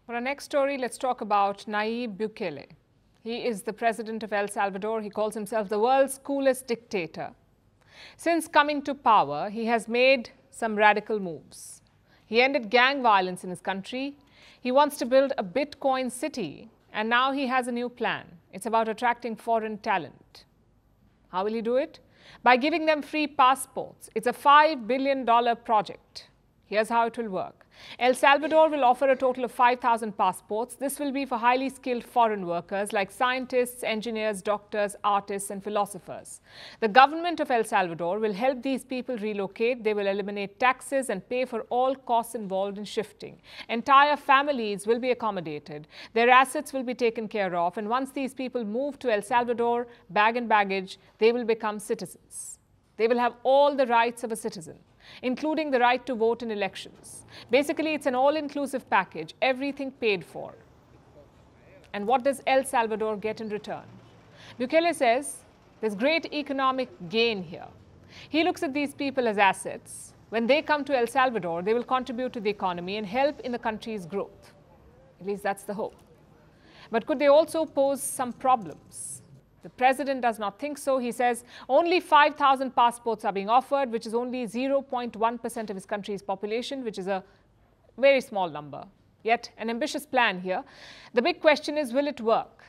For our next story, let's talk about Nayib Bukele. He is the president of El Salvador. He calls himself the world's coolest dictator. Since coming to power, he has made some radical moves. He ended gang violence in his country. He wants to build a Bitcoin city, and now he has a new plan. It's about attracting foreign talent. How will he do it? By giving them free passports. It's a $5 billion project. Here's how it will work. El Salvador will offer a total of 5,000 passports. This will be for highly skilled foreign workers like scientists, engineers, doctors, artists, and philosophers. The government of El Salvador will help these people relocate. They will eliminate taxes and pay for all costs involved in shifting. Entire families will be accommodated. Their assets will be taken care of. And once these people move to El Salvador, bag and baggage, they will become citizens. They will have all the rights of a citizen, including the right to vote in elections. Basically, it's an all-inclusive package, everything paid for. And what does El Salvador get in return? Bukele says there's great economic gain here. He looks at these people as assets. When they come to El Salvador, they will contribute to the economy and help in the country's growth. At least that's the hope. But could they also pose some problems? The president does not think so. He says only 5,000 passports are being offered, which is only 0.1% of his country's population, which is a very small number. Yet an ambitious plan here. The big question is, will it work?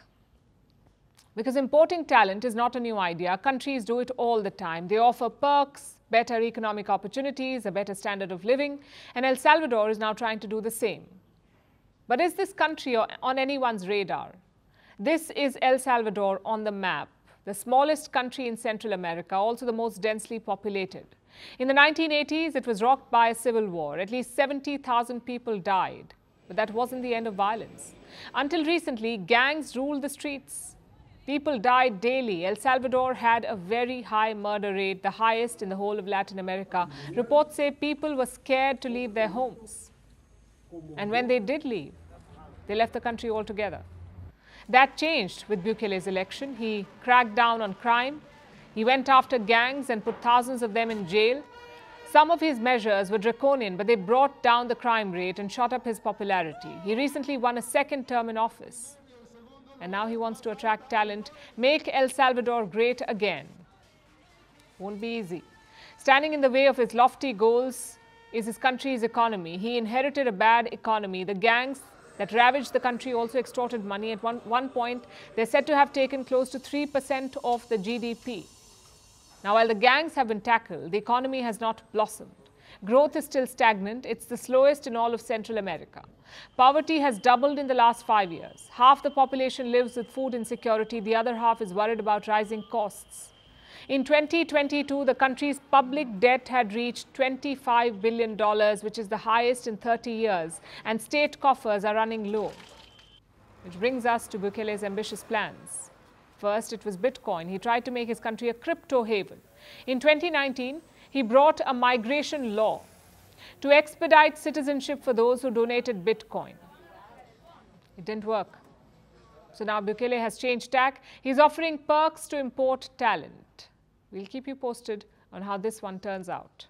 Because importing talent is not a new idea. Countries do it all the time. They offer perks, better economic opportunities, a better standard of living, and El Salvador is now trying to do the same. But is this country on anyone's radar? This is El Salvador on the map, the smallest country in Central America, also the most densely populated. In the 1980s, it was rocked by a civil war. At least 70,000 people died. But that wasn't the end of violence. Until recently, gangs ruled the streets. People died daily. El Salvador had a very high murder rate, the highest in the whole of Latin America. Reports say people were scared to leave their homes. And when they did leave, they left the country altogether. That changed with Bukele's election. He cracked down on crime. He went after gangs and put thousands of them in jail. Some of his measures were draconian, but they brought down the crime rate and shot up his popularity. He recently won a second term in office. And now he wants to attract talent, make El Salvador great again. Won't be easy. Standing in the way of his lofty goals is his country's economy. He inherited a bad economy. The gangs that ravaged the country also extorted money. At one point, they're said to have taken close to 3% of the GDP. Now, while the gangs have been tackled, the economy has not blossomed. Growth is still stagnant. It's the slowest in all of Central America. Poverty has doubled in the last 5 years. Half the population lives with food insecurity. The other half is worried about rising costs. In 2022, the country's public debt had reached $25 billion, which is the highest in 30 years, and state coffers are running low. Which brings us to Bukele's ambitious plans. First, it was Bitcoin. He tried to make his country a crypto haven. In 2019, he brought a migration law to expedite citizenship for those who donated Bitcoin. It didn't work. So now Bukele has changed tack. He's offering perks to import talent. We'll keep you posted on how this one turns out.